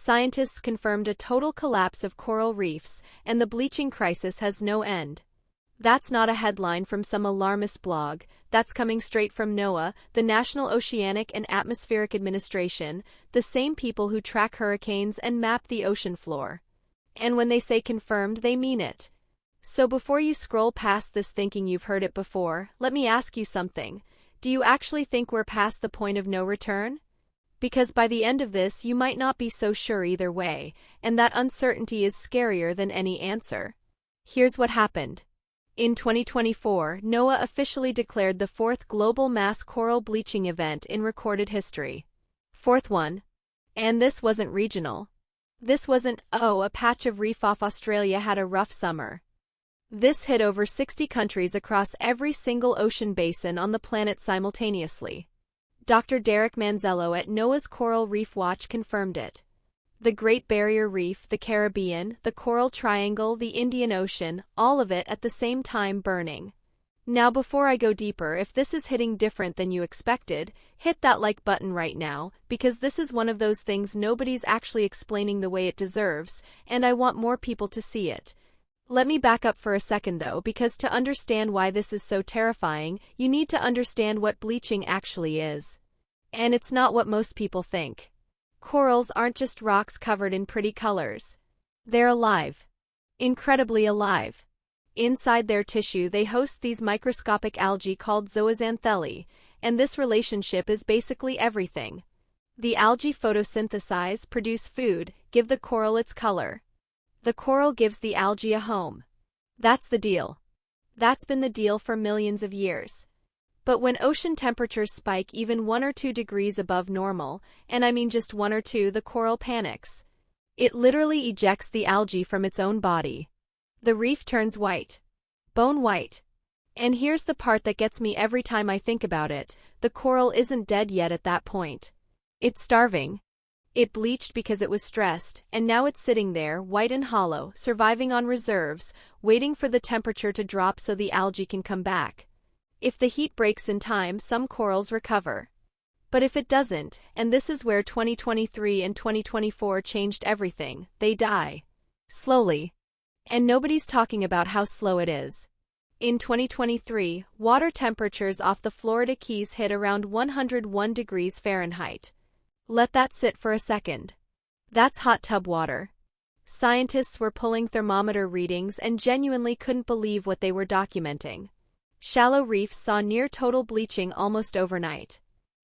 scientists confirmed a total collapse of coral reefs, and the bleaching crisis has no end. That's not a headline from some alarmist blog, that's coming straight from NOAA, the National Oceanic and Atmospheric Administration, the same people who track hurricanes and map the ocean floor. And when they say confirmed, they mean it. So before you scroll past this thinking you've heard it before, let me ask you something. Do you actually think we're past the point of no return? Because by the end of this, you might not be so sure either way, and that uncertainty is scarier than any answer. Here's what happened. In 2024, NOAA officially declared the fourth global mass coral bleaching event in recorded history. Fourth one. And this wasn't regional. This wasn't, oh, a patch of reef off Australia had a rough summer. This hit over 60 countries across every single ocean basin on the planet simultaneously. Dr. Derek Manzello at NOAA's Coral Reef Watch confirmed it. The Great Barrier Reef, the Caribbean, the Coral Triangle, the Indian Ocean, all of it at the same time burning. Now before I go deeper, if this is hitting different than you expected, hit that like button right now, because this is one of those things nobody's actually explaining the way it deserves, and I want more people to see it. Let me back up for a second though, because to understand why this is so terrifying, you need to understand what bleaching actually is. And it's not what most people think. Corals aren't just rocks covered in pretty colors. They're alive. Incredibly alive. Inside their tissue they host these microscopic algae called zooxanthellae, and this relationship is basically everything. The algae photosynthesize, produce food, give the coral its color. The coral gives the algae a home. That's the deal. That's been the deal for millions of years. But when ocean temperatures spike even 1 or 2 degrees above normal, and I mean just 1 or 2, the coral panics. It literally ejects the algae from its own body. The reef turns white. Bone white. And here's the part that gets me every time I think about it, the coral isn't dead yet at that point. It's starving. It bleached because it was stressed, and now it's sitting there, white and hollow, surviving on reserves, waiting for the temperature to drop so the algae can come back. If the heat breaks in time, some corals recover. But if it doesn't, and this is where 2023 and 2024 changed everything, they die. Slowly. And nobody's talking about how slow it is. In 2023, water temperatures off the Florida Keys hit around 101 degrees Fahrenheit. Let that sit for a second. That's hot tub water. Scientists were pulling thermometer readings and genuinely couldn't believe what they were documenting. Shallow reefs saw near total bleaching almost overnight.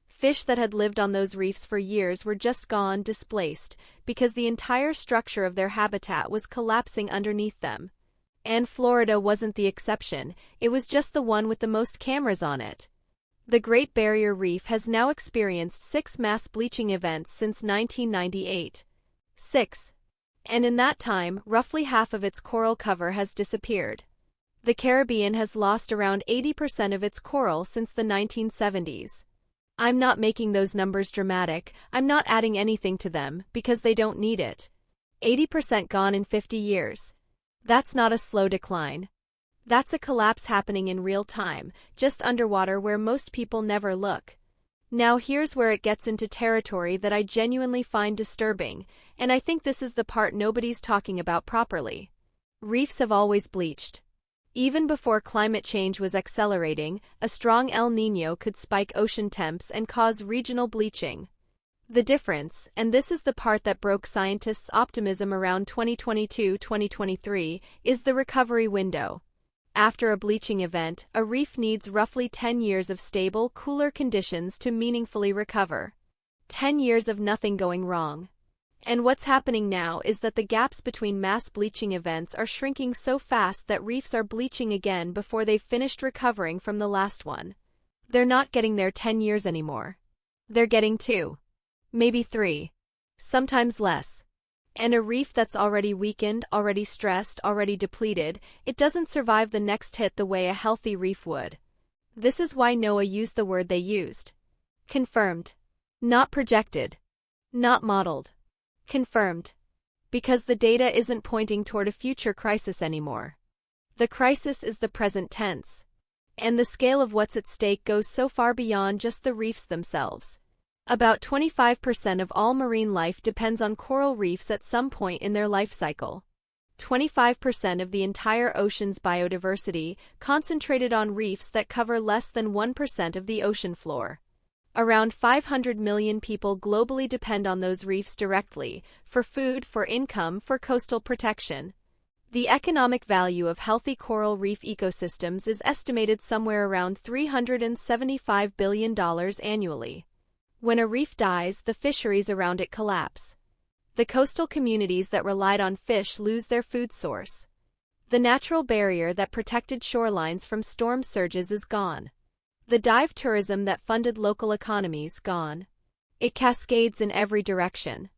Fish that had lived on those reefs for years were just gone, displaced, because the entire structure of their habitat was collapsing underneath them. And Florida wasn't the exception, it was just the one with the most cameras on it. The Great Barrier Reef has now experienced 6 mass bleaching events since 1998. 6. And in that time, roughly half of its coral cover has disappeared. The Caribbean has lost around 80% of its coral since the 1970s. I'm not making those numbers dramatic, I'm not adding anything to them, because they don't need it. 80% gone in 50 years. That's not a slow decline. That's a collapse happening in real time, just underwater where most people never look. Now here's where it gets into territory that I genuinely find disturbing, and I think this is the part nobody's talking about properly. Reefs have always bleached. Even before climate change was accelerating, a strong El Niño could spike ocean temps and cause regional bleaching. The difference, and this is the part that broke scientists' optimism around 2022-2023, is the recovery window. After a bleaching event, a reef needs roughly 10 years of stable, cooler conditions to meaningfully recover. 10 years of nothing going wrong. And what's happening now is that the gaps between mass bleaching events are shrinking so fast that reefs are bleaching again before they've finished recovering from the last one. They're not getting their 10 years anymore. They're getting 2. Maybe 3. Sometimes less. And a reef that's already weakened, already stressed, already depleted, it doesn't survive the next hit the way a healthy reef would. This is why NOAA used the word they used. Confirmed. Not projected. Not modeled. Confirmed. Because the data isn't pointing toward a future crisis anymore. The crisis is the present tense. And the scale of what's at stake goes so far beyond just the reefs themselves. About 25% of all marine life depends on coral reefs at some point in their life cycle. 25% of the entire ocean's biodiversity concentrated on reefs that cover less than 1% of the ocean floor. Around 500 million people globally depend on those reefs directly, for food, for income, for coastal protection. The economic value of healthy coral reef ecosystems is estimated somewhere around $375 billion annually. When a reef dies, the fisheries around it collapse. The coastal communities that relied on fish lose their food source. The natural barrier that protected shorelines from storm surges is gone. The dive tourism that funded local economies, gone. It cascades in every direction.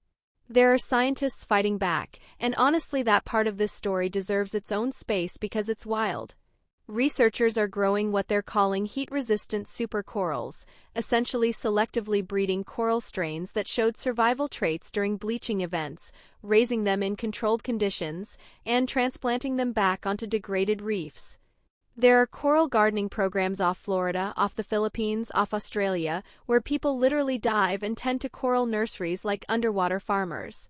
There are scientists fighting back, and honestly that part of this story deserves its own space because it's wild. Researchers are growing what they're calling heat-resistant supercorals, essentially selectively breeding coral strains that showed survival traits during bleaching events, raising them in controlled conditions, and transplanting them back onto degraded reefs. There are coral gardening programs off Florida, off the Philippines, off Australia, where people literally dive and tend to coral nurseries like underwater farmers.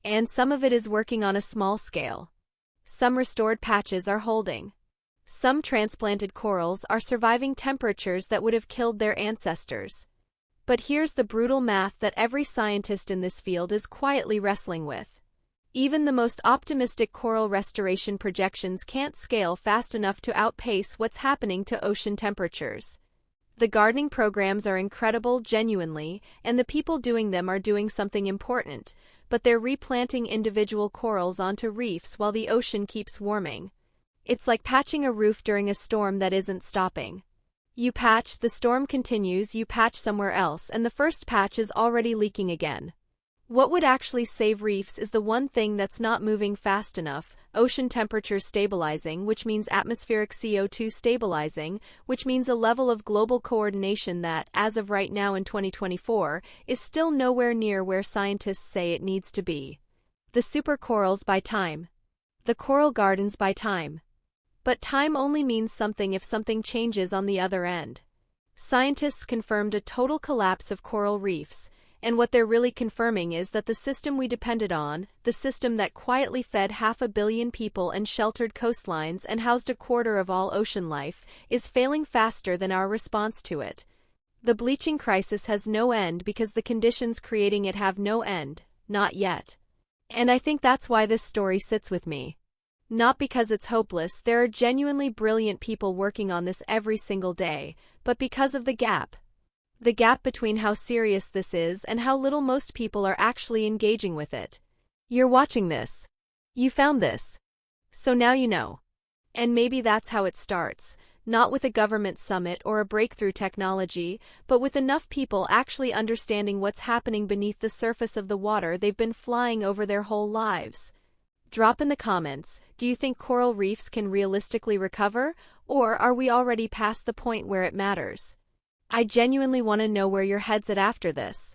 And some of it is working on a small scale. Some restored patches are holding. Some transplanted corals are surviving temperatures that would have killed their ancestors. But here's the brutal math that every scientist in this field is quietly wrestling with. Even the most optimistic coral restoration projections can't scale fast enough to outpace what's happening to ocean temperatures. The gardening programs are incredible, genuinely, and the people doing them are doing something important, but they're replanting individual corals onto reefs while the ocean keeps warming. It's like patching a roof during a storm that isn't stopping. You patch, the storm continues, you patch somewhere else, and the first patch is already leaking again. What would actually save reefs is the one thing that's not moving fast enough: ocean temperature stabilizing, which means atmospheric CO2 stabilizing, which means a level of global coordination that, as of right now in 2024, is still nowhere near where scientists say it needs to be. The supercorals buy time. The coral gardens buy time. But time only means something if something changes on the other end. Scientists confirmed a total collapse of coral reefs, and what they're really confirming is that the system we depended on, the system that quietly fed 500 million people and sheltered coastlines and housed a quarter of all ocean life, is failing faster than our response to it. The bleaching crisis has no end because the conditions creating it have no end, not yet. And I think that's why this story sits with me. Not because it's hopeless, there are genuinely brilliant people working on this every single day, but because of the gap. The gap between how serious this is and how little most people are actually engaging with it. You're watching this. You found this. So now you know. And maybe that's how it starts, not with a government summit or a breakthrough technology, but with enough people actually understanding what's happening beneath the surface of the water they've been flying over their whole lives. Drop in the comments, do you think coral reefs can realistically recover, or are we already past the point where it matters? I genuinely want to know where your head's at after this.